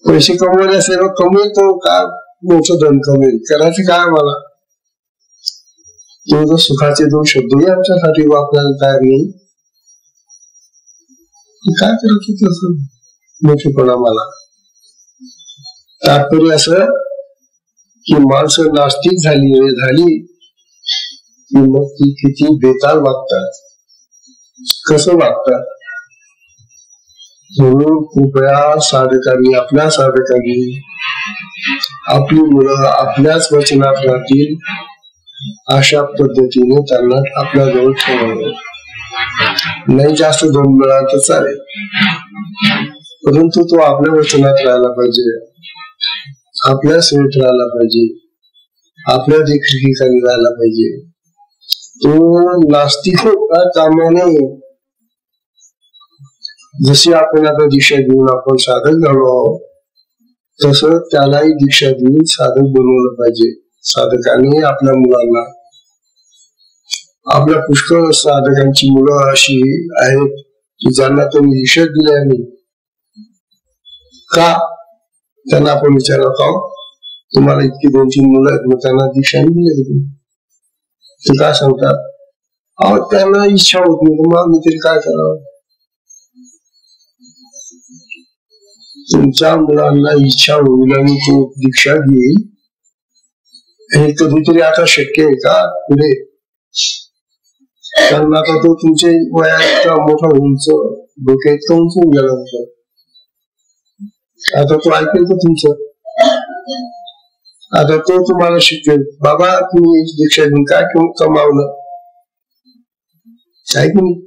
पैसे कमवले असेल कमवेल तो, का मोठं धन कमवेल, करायचं काय मला. तो जर सुखाचे दोन शब्दही आमच्यासाठी वापरायला तयार नाही, काय करायचं तसं मोठेपणा मला. तात्पर्य असं की माणसं नास्तिक झाली की मग ती किती बेताल वागतात, कसं वागतात. म्हणून कृपया साधकांनी, आपल्या साधकांनी आपली मुलं आपल्याच वचनात राहतील अशा पद्धतीने त्यांना आपल्याजवळ ठेवावं. नाही जास्त दोन मिळाला तर चालेल, परंतु तो आपल्या वचनात राहायला पाहिजे, आपल्या सेवेत राहायला पाहिजे, आपल्या देखरेखीखाली राहायला पाहिजे. तो नास्तिक होता कामा नये. जशी आपण आता दीक्षा घेऊन आपण साधक झालो आहोत, तसं त्यालाही दीक्षा देऊन साधक बनवलं पाहिजे. साधकांनी आपल्या मुलांना, आपल्या पुष्कळ साधकांची मुलं अशी आहेत की ज्यांना त्यांनी दीक्षा दिल्या नाही. का? त्यांना आपण विचारलं का तुम्हाला इतकी 2-3 मुलं आहेत, मग त्यांना दीक्षा दिली होती. ते काय सांगतात, अहो त्यांना इच्छा होत नाही, मग आम्ही तरी काय करावं. तुमच्या मुलांना इच्छा होईल आणि तो दीक्षा घेईल, हे कधीतरी आता शक्य आहे का पुढे. कारण आता तो तुमच्या वयात मोठा उंच, डोक्या इतका उंच होऊन गेला होता. आता तो ऐकेल का तुमचं. आता तो तुम्हाला शिकवेल, बाबा तुम्ही दीक्षा घेऊन काय कमावलं, काय की.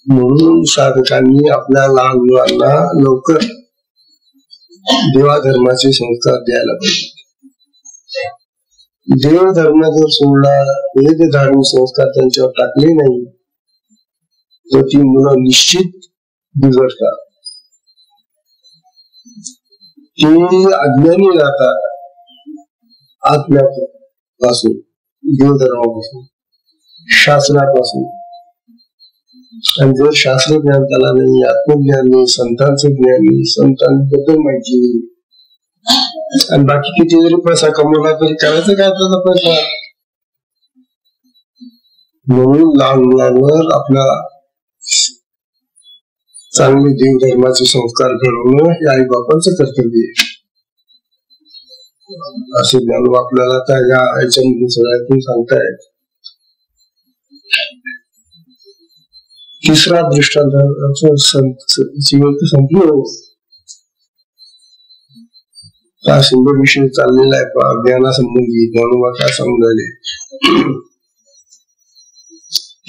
म्हणून साधकांनी आपल्या लहान मुलांना लवकर देवाधर्माचे संस्कार द्यायला पाहिजे. देवधर्म जर सोडला, वेद धार्मिक संस्कार त्यांच्यावर टाकले नाही तर ती मुलं निश्चित बिघडतात. ते अज्ञानी राहतात आत्म्यापासून, देवधर्मापासून, शास्त्रापासून. आणि जर शास्त्र ज्ञान त्याला नाही, आत्मज्ञान नाही, संतांचं ज्ञान नाही, संतांबद्दल माहिती नाही, आणि बाकी किती जरी पैसा कमवला तरी करायचं काय त्याचा पैसा. म्हणून लहान मुलांवर आपला चांगले देवधर्माचे संस्कार घडवणं हे आई बापांचं कर्तव्य आहे. असे ज्ञान आपल्याला त्या याच्यामध्ये सगळ्यातून सांगतायत. तिसरा दृष्टांत संपलो हा सुंदर विषय चाललेला आहे ज्ञानासंबंधी. ज्ञानोबा काय समजायले.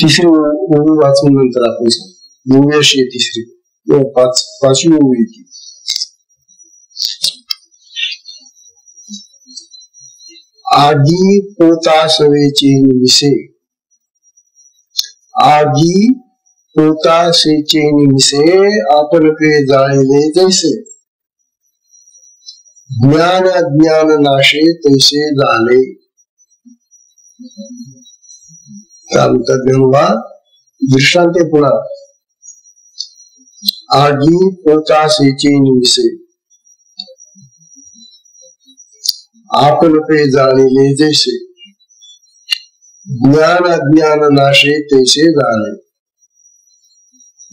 तिसरी ओवी वाचून नंतर आपण ओवी अशी आहे तिसरी पाचवी ओवी ती. आगी पोता सवेचे निमिसे, आगी पोता सेचे निमिसे आपण पे जाळले जैसे, ज्ञान अज्ञान नाशे तैसे झाले. ज्ञानोबा दृष्टांत पुन्हा. आगी पोता सेचे निमिसे आपण पे जाणले जैसे, ज्ञान अज्ञान नाशे तैसे झाले.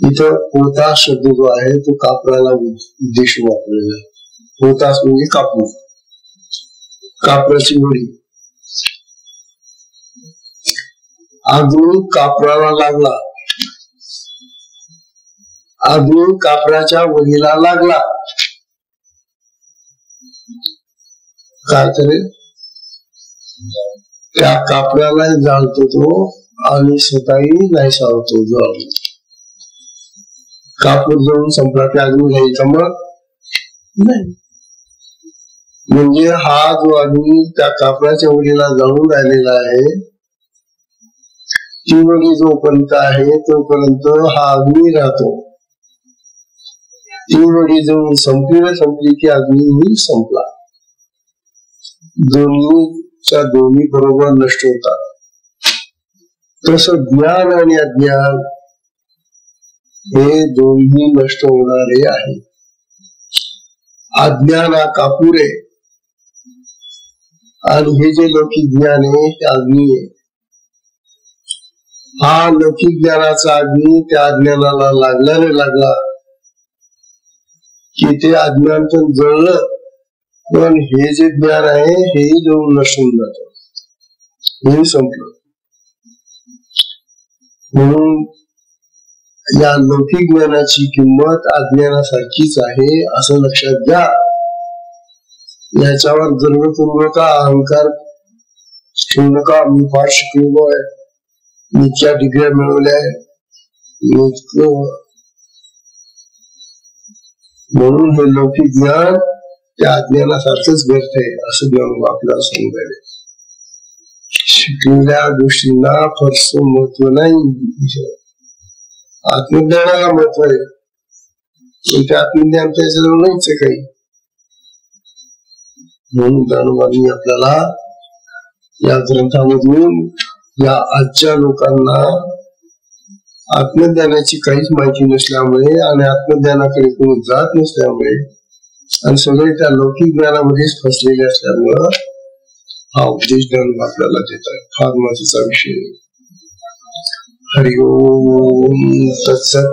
इथं पोता शब्द जो आहे तो कापराला उद्देश वापरलेला आहे. पोतास म्हणजे कापूर, कापराची वडी. अग्नी कापराला लागला, अग्नी कापराच्या वडीला लागला, काय करेल त्या कापराला जाळतो तो आणि स्वतःही नाहीसा होतो. जळ कापूर जळून संपला की अग्नी घ्यायचा मग नाही. म्हणजे हा जो अग्नी त्या कापराच्या वडीला जळून राहिलेला आहे, ती वडी जोपर्यंत आहे तोपर्यंत हा अग्नी राहतो. ती वडी जळून संपली की अग्नी संपला. दोन्ही बरोबर नष्ट होतात. तसं ज्ञान आणि अज्ञान हे दोन्ही नष्ट होणारे आहे. अज्ञान हा कापूर आहे आणि हे जे लौकिक ज्ञान आहे ते अग्नी आहे. हा लौकिक ज्ञानाचा अग्नी त्या अज्ञानाला लागला की ते अज्ञान पण जळलं, पण हे जे ज्ञान आहे हेही जळून नसून जात, हे संपलं. म्हणून या लौकिक ज्ञानाची किंमत अज्ञानासारखीच आहे असं लक्षात घ्या. याच्यावर गर्व करू नका, अहंकार ठेवू नका. मी फार शिकलेलो आहे, मी इतक्या डिग्र्या मिळवल्या आहे, म्हणून हे लौकिक ज्ञान त्या अज्ञानासारखंच व्यर्थ आहे असं ज्ञान आपल्याला समजायला. शिकलेल्या गोष्टींना फारसं महत्व नाही, आत्मज्ञानाला महत्व आहे. ते आत्मज्ञान त्याच्याजवळ नाहीच आहे काही. म्हणून ज्ञानोबांनी आपल्याला या ग्रंथामधून या आजच्या लोकांना आत्मज्ञानाची काहीच माहिती नसल्यामुळे आणि आत्मज्ञानाकडे कोणी जात नसल्यामुळे आणि सगळे त्या लौकिक ज्ञानामध्येच फसलेले असल्यामुळं हा उपदेश ज्ञान आपल्याला देत आहे. फार महत्वाचा विषय. हरि ओम तत्सत.